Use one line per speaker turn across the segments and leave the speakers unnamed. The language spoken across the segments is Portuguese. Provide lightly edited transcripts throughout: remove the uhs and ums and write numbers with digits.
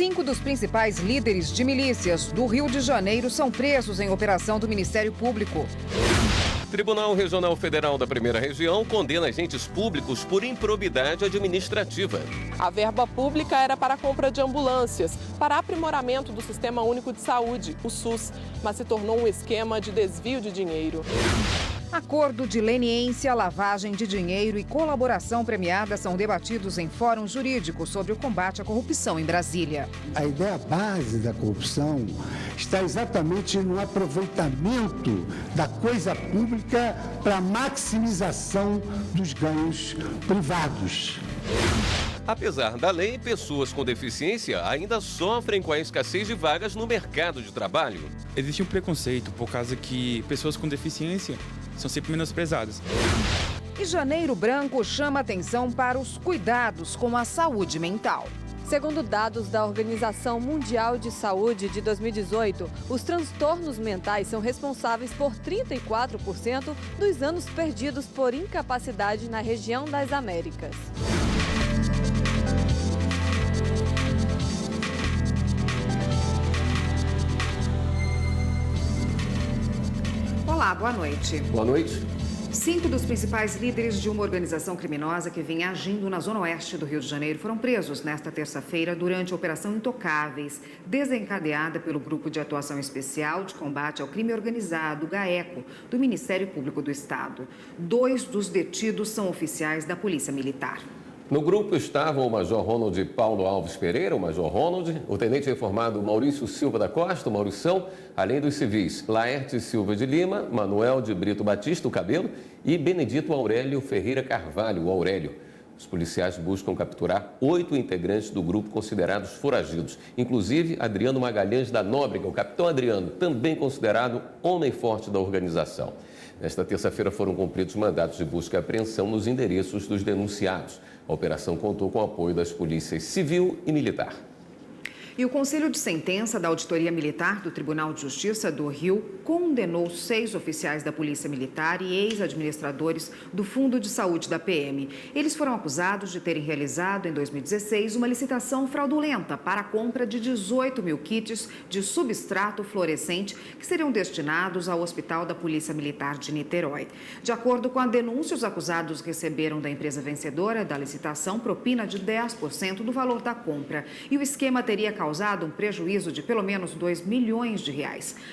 5 dos principais líderes de milícias do Rio de Janeiro são presos em operação do Ministério Público.
Tribunal Regional Federal da Primeira Região condena agentes públicos por improbidade administrativa.
A verba pública era para a compra de ambulâncias, para aprimoramento do Sistema Único de Saúde, o SUS, mas se tornou um esquema de desvio de dinheiro.
Acordo de leniência, lavagem de dinheiro e colaboração premiada são debatidos em fórum jurídico sobre o combate à corrupção em Brasília.
A ideia base da corrupção está exatamente no aproveitamento da coisa pública para a maximização dos ganhos privados.
Apesar da lei, pessoas com deficiência ainda sofrem com a escassez de vagas no mercado de trabalho.
Existe um preconceito por causa que pessoas com deficiência são sempre menosprezadas.
E Janeiro Branco chama atenção para os cuidados com a saúde mental.
Segundo dados da Organização Mundial de Saúde de 2018, os transtornos mentais são responsáveis por 34% dos anos perdidos por incapacidade na região das Américas.
Olá, boa noite.
Boa noite.
5 dos principais líderes de uma organização criminosa que vinha agindo na zona oeste do Rio de Janeiro foram presos nesta terça-feira durante a Operação Intocáveis, desencadeada pelo Grupo de Atuação Especial de Combate ao Crime Organizado, GAECO, do Ministério Público do Estado. 2 dos detidos são oficiais da Polícia Militar.
No grupo estavam o Major Ronald Paulo Alves Pereira, o Major Ronald, o Tenente Reformado Maurício Silva da Costa, o Maurição, além dos civis Laerte Silva de Lima, Manuel de Brito Batista, o Cabelo, e Benedito Aurélio Ferreira Carvalho, o Aurélio. Os policiais buscam capturar 8 integrantes do grupo considerados foragidos, inclusive Adriano Magalhães da Nóbrega, o Capitão Adriano, também considerado homem forte da organização. Nesta terça-feira foram cumpridos mandatos de busca e apreensão nos endereços dos denunciados. A operação contou com o apoio das polícias civil e militar.
E o Conselho de Sentença da Auditoria Militar do Tribunal de Justiça do Rio condenou 6 oficiais da Polícia Militar e ex-administradores do Fundo de Saúde da PM. Eles foram acusados de terem realizado, em 2016, uma licitação fraudulenta para a compra de 18 mil kits de substrato fluorescente que seriam destinados ao Hospital da Polícia Militar de Niterói. De acordo com a denúncia, os acusados receberam da empresa vencedora da licitação propina de 10% do valor da compra e o esquema teria causado um prejuízo de pelo menos R$2 milhões.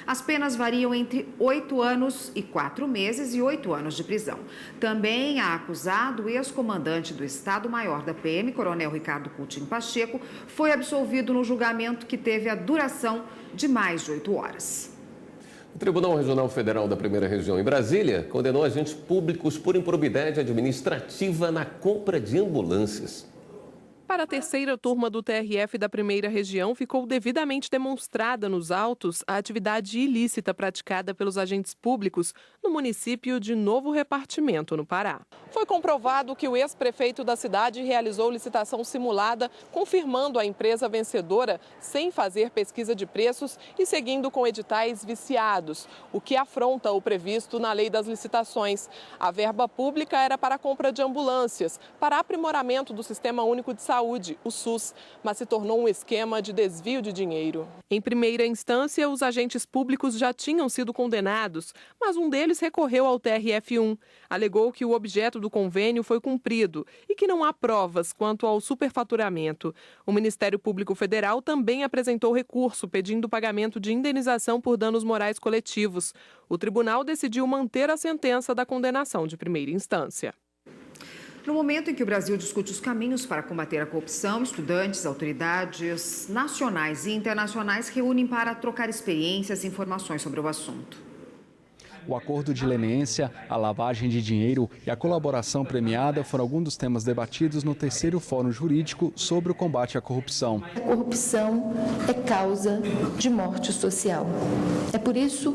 As penas variam entre 8 anos e 4 meses e 8 anos de prisão. Também há acusado o ex-comandante do Estado-Maior da PM, Coronel Ricardo Coutinho Pacheco, foi absolvido no julgamento que teve a duração de mais de 8 horas.
O Tribunal Regional Federal da Primeira Região em Brasília condenou agentes públicos por improbidade administrativa na compra de ambulâncias.
Para a terceira turma do TRF da Primeira Região, ficou devidamente demonstrada nos autos a atividade ilícita praticada pelos agentes públicos no município de Novo Repartimento, no Pará. Foi comprovado que o ex-prefeito da cidade realizou licitação simulada, confirmando a empresa vencedora sem fazer pesquisa de preços e seguindo com editais viciados, o que afronta o previsto na lei das licitações. A verba pública era para a compra de ambulâncias, para aprimoramento do Sistema Único de Saúde, o SUS, mas se tornou um esquema de desvio de dinheiro. Em primeira instância, os agentes públicos já tinham sido condenados, mas um deles recorreu ao TRF1. Alegou que o objeto do convênio foi cumprido e que não há provas quanto ao superfaturamento. O Ministério Público Federal também apresentou recurso pedindo pagamento de indenização por danos morais coletivos. O tribunal decidiu manter a sentença da condenação de primeira instância.
No momento em que o Brasil discute os caminhos para combater a corrupção, estudantes, autoridades nacionais e internacionais reúnem para trocar experiências e informações sobre o assunto.
O acordo de leniência, a lavagem de dinheiro e a colaboração premiada foram alguns dos temas debatidos no terceiro Fórum Jurídico sobre o combate à corrupção.
A corrupção é causa de morte social. É por isso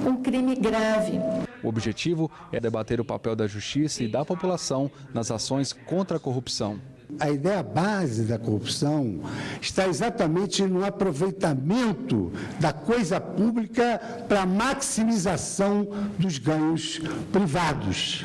um crime grave.
O objetivo é debater o papel da justiça e da população nas ações contra a corrupção.
A ideia base da corrupção está exatamente no aproveitamento da coisa pública para a maximização dos ganhos privados.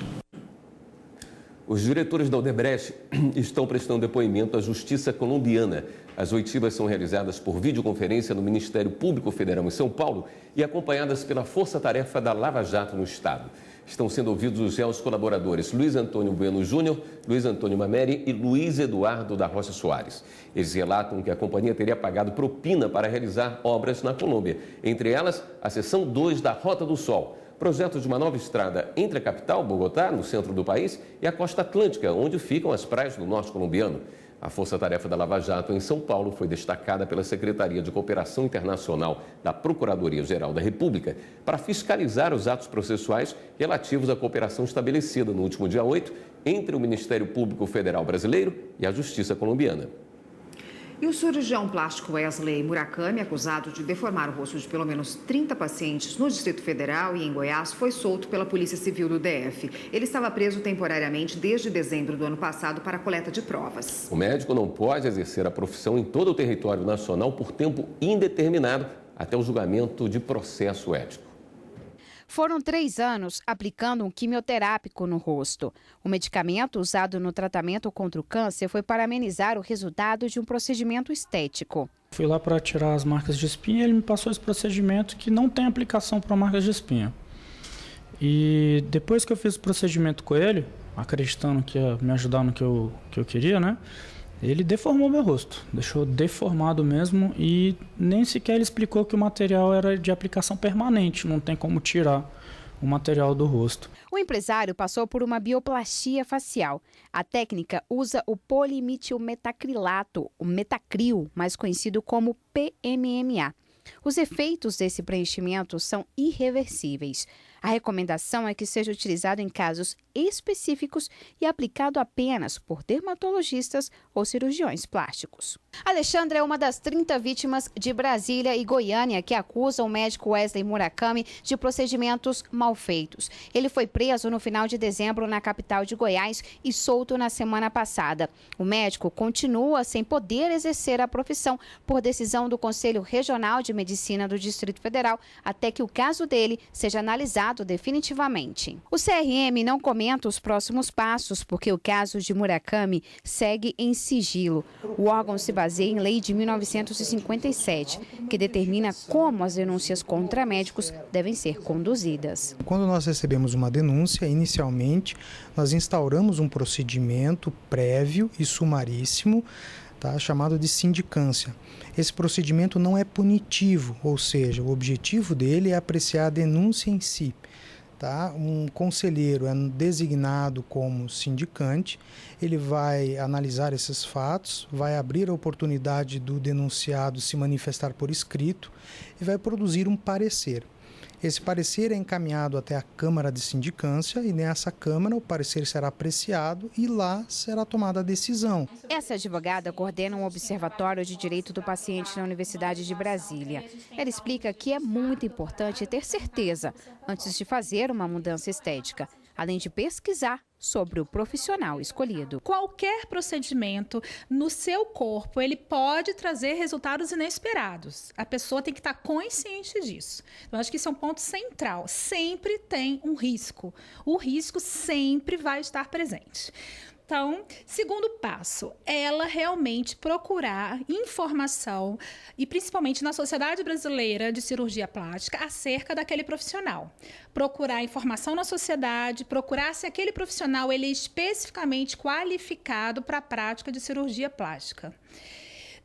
Os diretores da Odebrecht estão prestando depoimento à Justiça colombiana. As oitivas são realizadas por videoconferência no Ministério Público Federal em São Paulo e acompanhadas pela Força-Tarefa da Lava Jato no Estado. Estão sendo ouvidos os réus colaboradores Luiz Antônio Bueno Júnior, Luiz Antônio Mameri e Luiz Eduardo da Rocha Soares. Eles relatam que a companhia teria pagado propina para realizar obras na Colômbia, entre elas a seção 2 da Rota do Sol, projeto de uma nova estrada entre a capital, Bogotá, no centro do país, e a costa atlântica, onde ficam as praias do norte colombiano. A Força-Tarefa da Lava Jato em São Paulo foi destacada pela Secretaria de Cooperação Internacional da Procuradoria-Geral da República para fiscalizar os atos processuais relativos à cooperação estabelecida no último dia 8 entre o Ministério Público Federal brasileiro e a Justiça colombiana.
E o cirurgião plástico Wesley Murakami, acusado de deformar o rosto de pelo menos 30 pacientes no Distrito Federal e em Goiás, foi solto pela Polícia Civil do DF. Ele estava preso temporariamente desde dezembro do ano passado para a coleta de provas.
O médico não pode exercer a profissão em todo o território nacional por tempo indeterminado até o julgamento de processo ético.
Foram 3 anos aplicando um quimioterápico no rosto. O medicamento usado no tratamento contra o câncer foi para amenizar o resultado de um procedimento estético.
Fui lá para tirar as marcas de espinha e ele me passou esse procedimento que não tem aplicação para marcas de espinha. E depois que eu fiz o procedimento com ele, acreditando que ia me ajudar no que eu queria, né? Ele deformou meu rosto, deixou deformado mesmo e nem sequer ele explicou que o material era de aplicação permanente, não tem como tirar o material do rosto.
O empresário passou por uma bioplastia facial. A técnica usa o polimetilmetacrilato, o metacril, mais conhecido como PMMA. Os efeitos desse preenchimento são irreversíveis. A recomendação é que seja utilizado em casos específicos e aplicado apenas por dermatologistas ou cirurgiões plásticos. Alexandra é uma das 30 vítimas de Brasília e Goiânia que acusam o médico Wesley Murakami de procedimentos mal feitos. Ele foi preso no final de dezembro na capital de Goiás e solto na semana passada. O médico continua sem poder exercer a profissão por decisão do Conselho Regional de Medicina do Distrito Federal até que o caso dele seja analisado definitivamente. O CRM não comenta os próximos passos porque o caso de Murakami segue em sigilo. O órgão se baseia em lei de 1957, que determina como as denúncias contra médicos devem ser conduzidas.
Quando nós recebemos uma denúncia, inicialmente nós instauramos um procedimento prévio e sumaríssimo, chamado de sindicância. Esse procedimento não é punitivo, ou seja, o objetivo dele é apreciar a denúncia em si. Um conselheiro é designado como sindicante, ele vai analisar esses fatos, vai abrir a oportunidade do denunciado se manifestar por escrito e vai produzir um parecer. Esse parecer é encaminhado até a Câmara de Sindicância e nessa Câmara o parecer será apreciado e lá será tomada a decisão.
Essa advogada coordena um observatório de direito do paciente na Universidade de Brasília. Ela explica que é muito importante ter certeza antes de fazer uma mudança estética, além de pesquisar sobre o profissional escolhido.
Qualquer procedimento no seu corpo, ele pode trazer resultados inesperados. A pessoa tem que estar consciente disso. Eu acho que isso é um ponto central. Sempre tem um risco. O risco sempre vai estar presente. Então, segundo passo, ela realmente procurar informação, e principalmente na Sociedade Brasileira de Cirurgia Plástica, acerca daquele profissional. Procurar informação na sociedade, procurar se aquele profissional ele é especificamente qualificado para a prática de cirurgia plástica.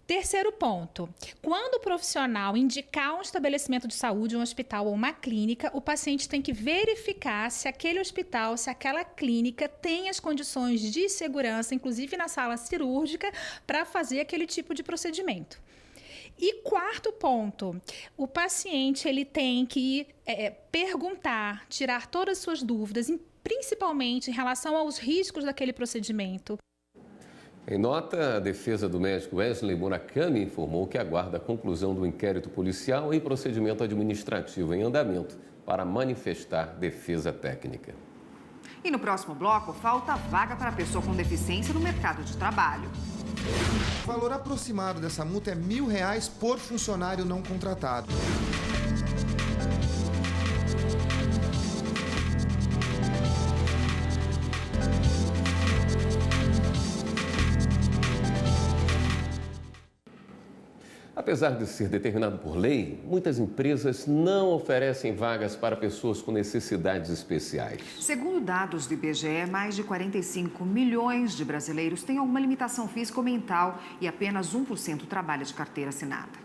Terceiro ponto, quando o profissional indicar um estabelecimento de saúde, um hospital ou uma clínica, o paciente tem que verificar se aquele hospital, se aquela clínica tem as condições de segurança, inclusive na sala cirúrgica, para fazer aquele tipo de procedimento. E quarto ponto, o paciente ele tem que perguntar, tirar todas as suas dúvidas, principalmente em relação aos riscos daquele procedimento.
Em nota, a defesa do médico Wesley Murakami informou que aguarda a conclusão do inquérito policial e procedimento administrativo em andamento para manifestar defesa técnica.
E no próximo bloco, falta vaga para pessoa com deficiência no mercado de trabalho.
O valor aproximado dessa multa é R$1.000 por funcionário não contratado.
Apesar de ser determinado por lei, muitas empresas não oferecem vagas para pessoas com necessidades especiais.
Segundo dados do IBGE, mais de 45 milhões de brasileiros têm alguma limitação física ou mental e apenas 1% trabalha de carteira assinada.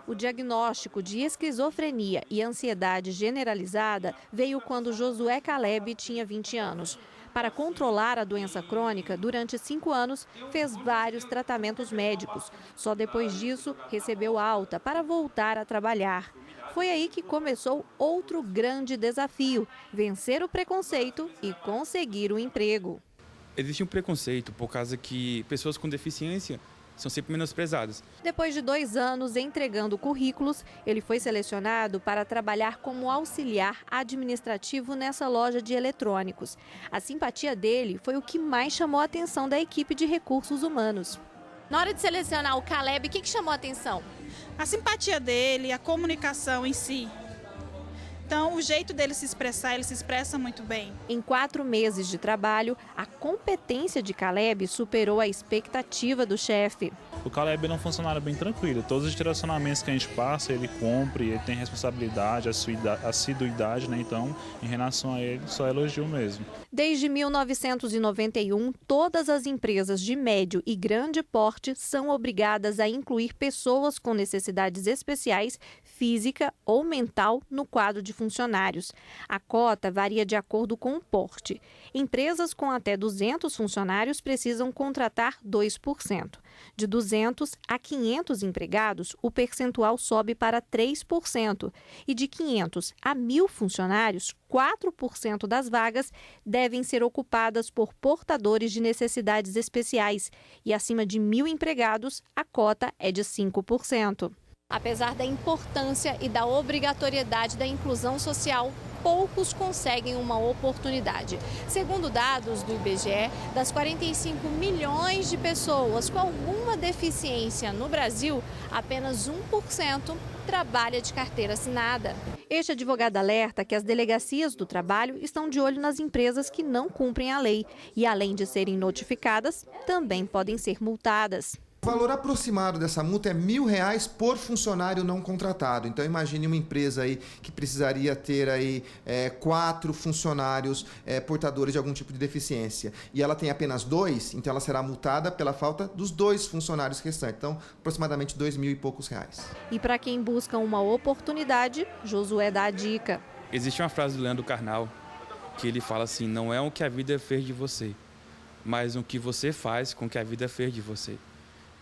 O diagnóstico de esquizofrenia e ansiedade generalizada veio quando Josué Caleb tinha 20 anos. Para controlar a doença crônica, durante 5 anos, fez vários tratamentos médicos. Só depois disso, recebeu alta para voltar a trabalhar. Foi aí que começou outro grande desafio: vencer o preconceito e conseguir um emprego.
Existe um preconceito por causa que pessoas com deficiência são sempre menosprezadas.
Depois de 2 anos entregando currículos, ele foi selecionado para trabalhar como auxiliar administrativo nessa loja de eletrônicos. A simpatia dele foi o que mais chamou a atenção da equipe de recursos humanos.
Na hora de selecionar o Caleb, o que chamou a atenção?
A simpatia dele, a comunicação em si. Então, o jeito dele se expressar, ele se expressa muito bem.
Em 4 meses de trabalho, a competência de Caleb superou a expectativa do chefe.
O Caleb é um funcionário bem tranquilo. Todos os direcionamentos que a gente passa, ele cumpre, ele tem responsabilidade, assiduidade, né? Então, em relação a ele, só elogio mesmo.
Desde 1991, todas as empresas de médio e grande porte são obrigadas a incluir pessoas com necessidades especiais, física ou mental, no quadro de funcionários. A cota varia de acordo com o porte. Empresas com até 200 funcionários precisam contratar 2%. De 200 a 500 empregados, o percentual sobe para 3%. E de 500 a 1.000 funcionários, 4% das vagas devem ser ocupadas por portadores de necessidades especiais. E acima de 1.000 empregados, a cota é de 5%.
Apesar da importância e da obrigatoriedade da inclusão social, poucos conseguem uma oportunidade. Segundo dados do IBGE, das 45 milhões de pessoas com alguma deficiência no Brasil, apenas 1% trabalha de carteira assinada.
Este advogado alerta que as delegacias do trabalho estão de olho nas empresas que não cumprem a lei e, além de serem notificadas, também podem ser multadas.
O valor aproximado dessa multa é R$1.000 por funcionário não contratado. Então imagine uma empresa aí que precisaria ter aí 4 funcionários portadores de algum tipo de deficiência e ela tem apenas 2, então ela será multada pela falta dos 2 funcionários restantes. Então aproximadamente R$2.000 e poucos.
E para quem busca uma oportunidade, Josué dá a dica.
Existe uma frase do Leandro Carnal que ele fala assim: não é o que a vida fez de você, mas o que você faz com o que a vida fez de você.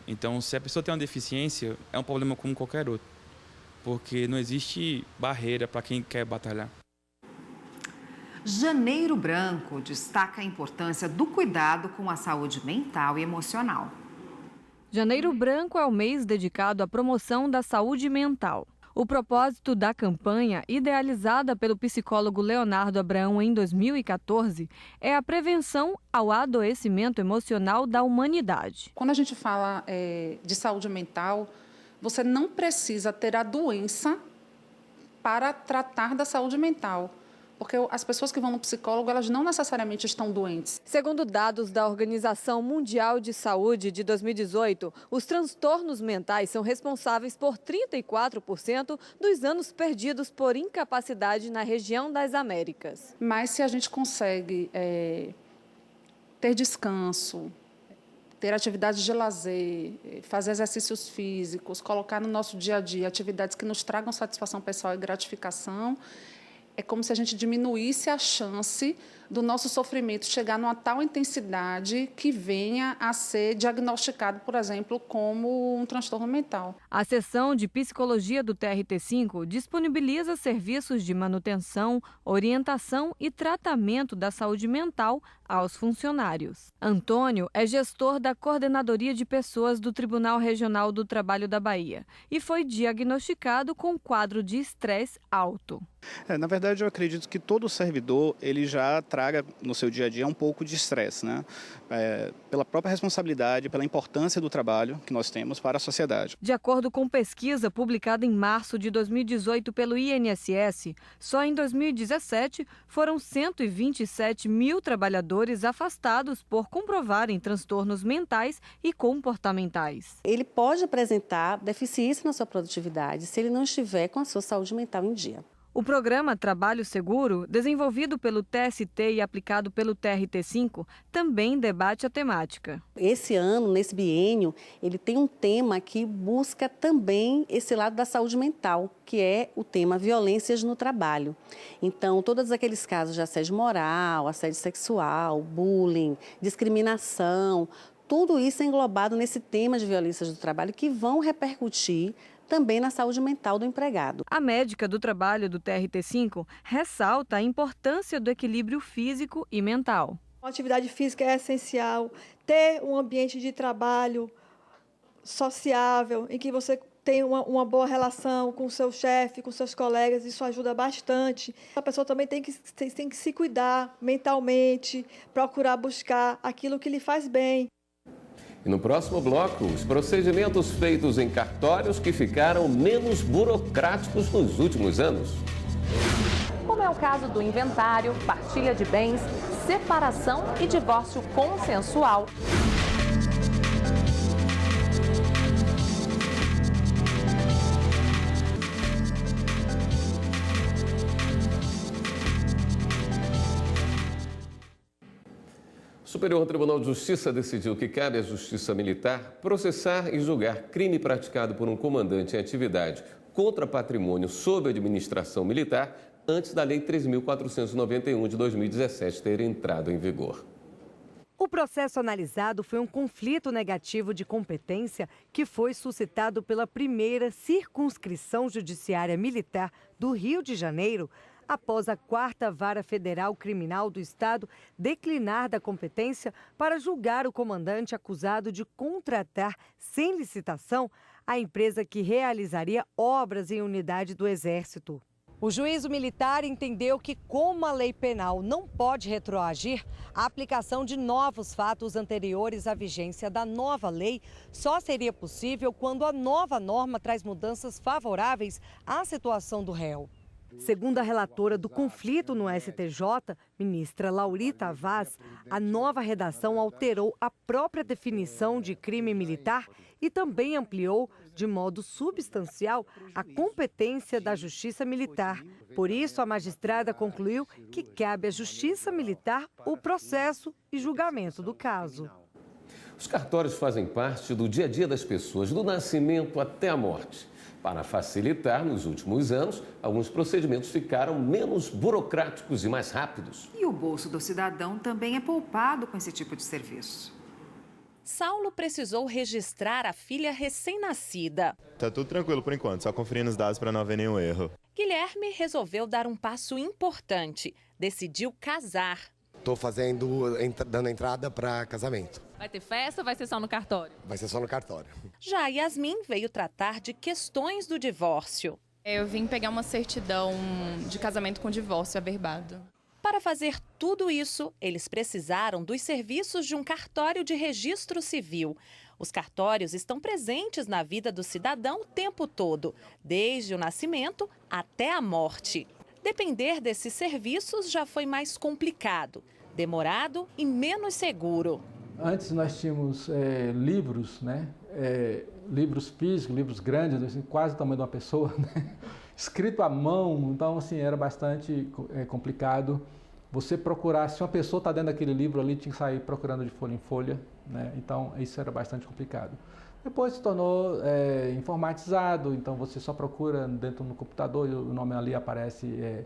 Então, se a pessoa tem uma deficiência, é um problema como qualquer outro, porque não existe barreira para quem quer batalhar.
Janeiro Branco destaca a importância do cuidado com a saúde mental e emocional.
Janeiro Branco é o mês dedicado à promoção da saúde mental. O propósito da campanha, idealizada pelo psicólogo Leonardo Abraão em 2014, é a prevenção ao adoecimento emocional da humanidade.
Quando a gente fala de saúde mental, você não precisa ter a doença para tratar da saúde mental. Porque as pessoas que vão no psicólogo, elas não necessariamente estão doentes.
Segundo dados da Organização Mundial de Saúde de 2018, os transtornos mentais são responsáveis por 34% dos anos perdidos por incapacidade na região das Américas.
Mas se a gente consegue ter descanso, ter atividades de lazer, fazer exercícios físicos, colocar no nosso dia a dia atividades que nos tragam satisfação pessoal e gratificação, é como se a gente diminuísse a chance do nosso sofrimento chegar numa tal intensidade que venha a ser diagnosticado, por exemplo, como um transtorno mental.
A seção de psicologia do TRT5 disponibiliza serviços de manutenção, orientação e tratamento da saúde mental aos funcionários. Antônio é gestor da Coordenadoria de Pessoas do Tribunal Regional do Trabalho da Bahia e foi diagnosticado com quadro de estresse alto.
Na verdade, eu acredito que todo servidor ele já traz traga no seu dia a dia um pouco de estresse, né? Pela própria responsabilidade, pela importância do trabalho que nós temos para a sociedade.
De acordo com pesquisa publicada em março de 2018 pelo INSS, só em 2017 foram 127 mil trabalhadores afastados por comprovarem transtornos mentais e comportamentais.
Ele pode apresentar deficiência na sua produtividade se ele não estiver com a sua saúde mental em dia.
O programa Trabalho Seguro, desenvolvido pelo TST e aplicado pelo TRT5, também debate a temática.
Esse ano, nesse biênio, ele tem um tema que busca também esse lado da saúde mental, que é o tema violências no trabalho. Então, todos aqueles casos de assédio moral, assédio sexual, bullying, discriminação, tudo isso é englobado nesse tema de violências do trabalho que vão repercutir também na saúde mental do empregado.
A médica do trabalho do TRT5 ressalta a importância do equilíbrio físico e mental.
A atividade física é essencial, ter um ambiente de trabalho sociável, em que você tem uma boa relação com o seu chefe, com seus colegas, isso ajuda bastante. A pessoa também tem que se cuidar mentalmente, procurar buscar aquilo que lhe faz bem.
E no próximo bloco, os procedimentos feitos em cartórios que ficaram menos burocráticos nos últimos anos.
Como é o caso do inventário, partilha de bens, separação e divórcio consensual.
O Superior Tribunal de Justiça decidiu que cabe à Justiça Militar processar e julgar crime praticado por um comandante em atividade contra patrimônio sob administração militar antes da Lei 3.491 de 2017 ter entrado em vigor.
O processo analisado foi um conflito negativo de competência que foi suscitado pela primeira circunscrição judiciária militar do Rio de Janeiro, após a 4ª Vara Federal Criminal do Estado declinar da competência para julgar o comandante acusado de contratar, sem licitação, a empresa que realizaria obras em unidade do Exército. O juízo militar entendeu que, como a lei penal não pode retroagir, a aplicação de novos fatos anteriores à vigência da nova lei só seria possível quando a nova norma traz mudanças favoráveis à situação do réu. Segundo a relatora do conflito no STJ, ministra Laurita Vaz, a nova redação alterou a própria definição de crime militar e também ampliou, de modo substancial, a competência da Justiça Militar. Por isso, a magistrada concluiu que cabe à Justiça Militar o processo e julgamento do caso.
Os cartórios fazem parte do dia a dia das pessoas, do nascimento até a morte. Para facilitar, nos últimos anos, alguns procedimentos ficaram menos burocráticos e mais rápidos.
E o bolso do cidadão também é poupado com esse tipo de serviço.
Saulo precisou registrar a filha recém-nascida.
Tá tudo tranquilo por enquanto, só conferindo os dados para não haver nenhum erro.
Guilherme resolveu dar um passo importante. Decidiu casar.
Estou dando entrada para casamento.
Vai ter festa ou vai ser só no cartório?
Vai ser só no cartório.
Já Yasmin veio tratar de questões do divórcio.
Eu vim pegar uma certidão de casamento com divórcio averbado.
Para fazer tudo isso, eles precisaram dos serviços de um cartório de registro civil. Os cartórios estão presentes na vida do cidadão o tempo todo, desde o nascimento até a morte. Depender desses serviços já foi mais complicado, demorado e menos seguro.
Antes nós tínhamos livros, né? Livros físicos, livros grandes, assim, quase o tamanho de uma pessoa, né? Escrito à mão, então assim, era bastante complicado. Você procurar, se uma pessoa está dentro daquele livro ali, tinha que sair procurando de folha em folha, né? Então isso era bastante complicado. Depois se tornou informatizado, então você só procura dentro do computador e o nome ali aparece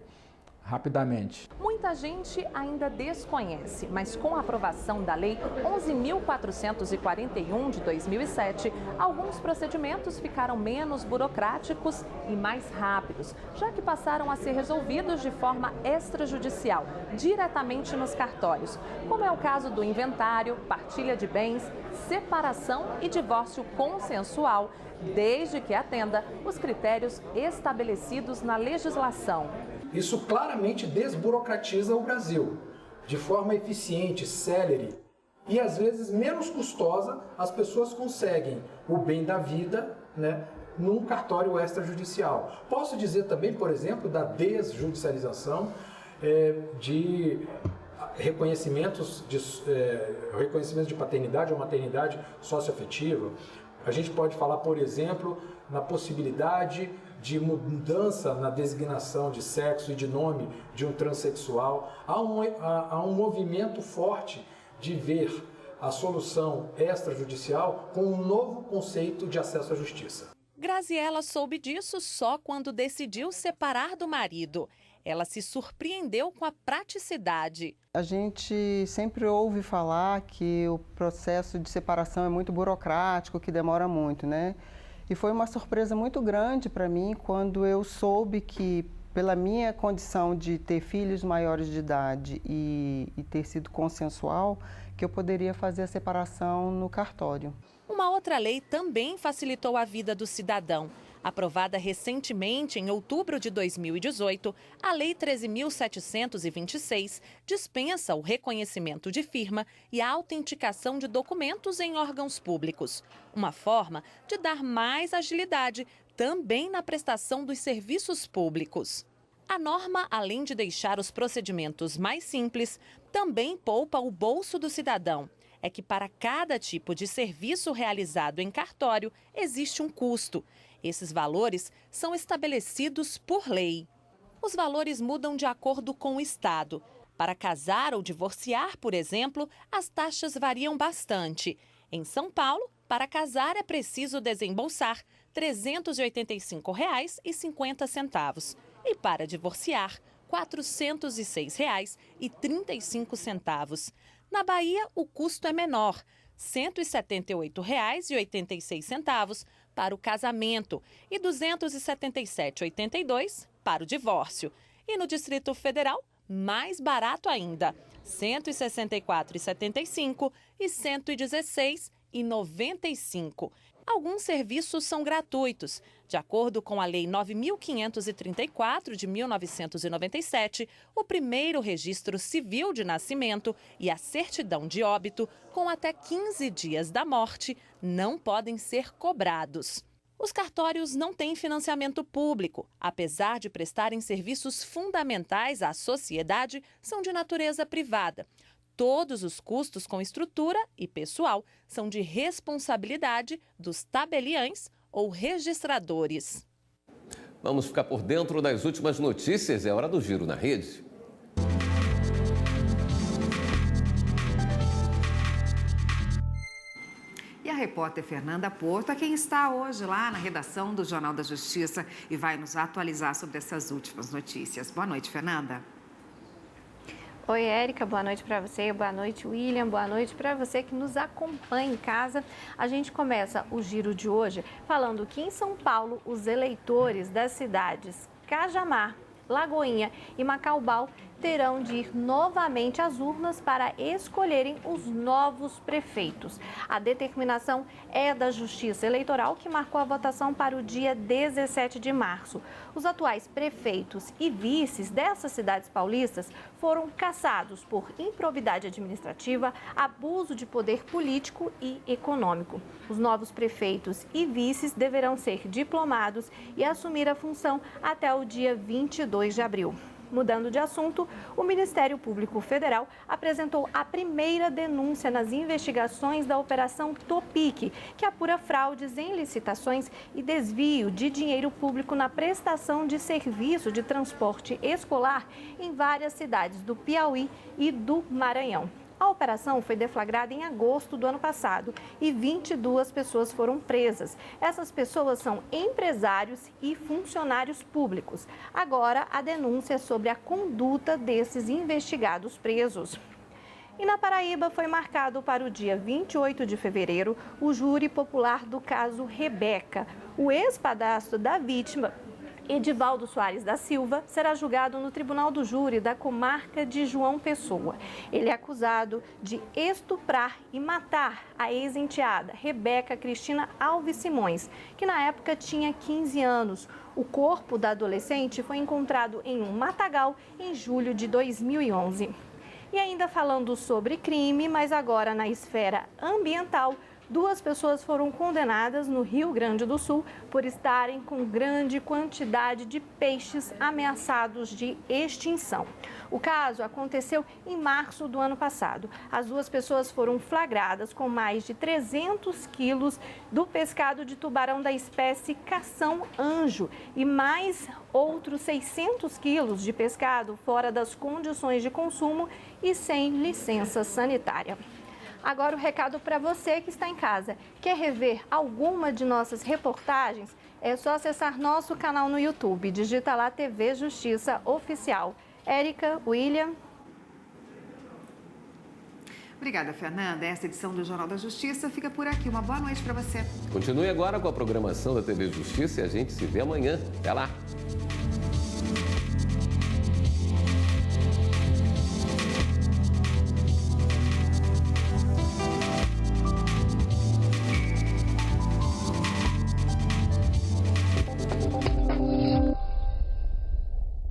rapidamente.
Muita gente ainda desconhece, mas com a aprovação da Lei 11.441 de 2007, alguns procedimentos ficaram menos burocráticos e mais rápidos, já que passaram a ser resolvidos de forma extrajudicial, diretamente nos cartórios, como é o caso do inventário, partilha de bens, separação e divórcio consensual, desde que atenda os critérios estabelecidos na legislação.
Isso claramente desburocratiza o Brasil.
de forma eficiente, célere e às vezes menos custosa, as pessoas conseguem o bem da vida, né, num cartório extrajudicial. Posso dizer também, por exemplo, da desjudicialização de reconhecimentos de paternidade ou maternidade socioafetiva. A gente pode falar, por exemplo, na possibilidade de mudança na designação de sexo e de nome de um transexual. Há um movimento forte de ver a solução extrajudicial com um novo conceito de acesso à justiça.
Graziela soube disso só quando decidiu separar do marido. Ela se surpreendeu com a praticidade.
A gente sempre ouve falar que o processo de separação é muito burocrático, que demora muito, né? E foi uma surpresa muito grande para mim quando eu soube que, pela minha condição de ter filhos maiores de idade e ter sido consensual, que eu poderia fazer a separação no cartório.
Uma outra lei também facilitou a vida do cidadão. Aprovada recentemente, em outubro de 2018, a Lei 13.726 dispensa o reconhecimento de firma e a autenticação de documentos em órgãos públicos. Uma forma de dar mais agilidade também na prestação dos serviços públicos. A norma, além de deixar os procedimentos mais simples, também poupa o bolso do cidadão. É que para cada tipo de serviço realizado em cartório, existe um custo. Esses valores são estabelecidos por lei. Os valores mudam de acordo com o estado. Para casar ou divorciar, por exemplo, as taxas variam bastante. Em São Paulo, para casar é preciso desembolsar R$ 385,50 e para divorciar, R$ 406,35. Na Bahia, o custo é menor, R$ 178,86 para o casamento e R$ 277,82 para o divórcio. E no Distrito Federal, mais barato ainda, R$ 164,75 e R$ 116,95. Alguns serviços são gratuitos. De acordo com a Lei 9.534 de 1997, o primeiro registro civil de nascimento e a certidão de óbito, com até 15 dias da morte, não podem ser cobrados. Os cartórios não têm financiamento público. Apesar de prestarem serviços fundamentais à sociedade, são de natureza privada. Todos os custos com estrutura e pessoal são de responsabilidade dos tabeliães ou registradores.
Vamos ficar por dentro das últimas notícias. É hora do Giro na Rede.
E a repórter Fernanda Porto é quem está hoje lá na redação do Jornal da Justiça e vai nos atualizar sobre essas últimas notícias. Boa noite, Fernanda.
Oi, Érica, boa noite para você, boa noite, William, boa noite para você que nos acompanha em casa. A gente começa o giro de hoje falando que em São Paulo, os eleitores das cidades Cajamar, Lagoinha e Macaubal terão de ir novamente às urnas para escolherem os novos prefeitos. A determinação é da Justiça Eleitoral, que marcou a votação para o dia 17 de março. Os atuais prefeitos e vices dessas cidades paulistas foram cassados por improbidade administrativa, abuso de poder político e econômico. Os novos prefeitos e vices deverão ser diplomados e assumir a função até o dia 22 de abril. Mudando de assunto, o Ministério Público Federal apresentou a primeira denúncia nas investigações da Operação Topic, que apura fraudes em licitações e desvio de dinheiro público na prestação de serviço de transporte escolar em várias cidades do Piauí e do Maranhão. A operação foi deflagrada em agosto do ano passado e 22 pessoas foram presas. Essas pessoas são empresários e funcionários públicos. Agora, a denúncia é sobre a conduta desses investigados presos. E na Paraíba foi marcado para o dia 28 de fevereiro o júri popular do caso Rebeca. O ex-padrasto da vítima, Edivaldo Soares da Silva, será julgado no Tribunal do Júri da comarca de João Pessoa. Ele é acusado de estuprar e matar a ex-enteada Rebeca Cristina Alves Simões, que na época tinha 15 anos. O corpo da adolescente foi encontrado em um matagal em julho de 2011.
E ainda falando sobre crime, mas agora na esfera ambiental, 2 pessoas foram condenadas no Rio Grande do Sul por estarem com grande quantidade de peixes ameaçados de extinção. O caso aconteceu em março do ano passado. As 2 pessoas foram flagradas com mais de 300 quilos do pescado de tubarão da espécie cação-anjo e mais outros 600 quilos de pescado fora das condições de consumo e sem licença sanitária. Agora o recado para você que está em casa. Quer rever alguma de nossas reportagens? É só acessar nosso canal no YouTube. Digita lá TV Justiça Oficial. Érica, William.
Obrigada, Fernanda. Esta edição do Jornal da Justiça fica por aqui. Uma boa noite para você.
Continue agora com a programação da TV Justiça e a gente se vê amanhã. Até lá!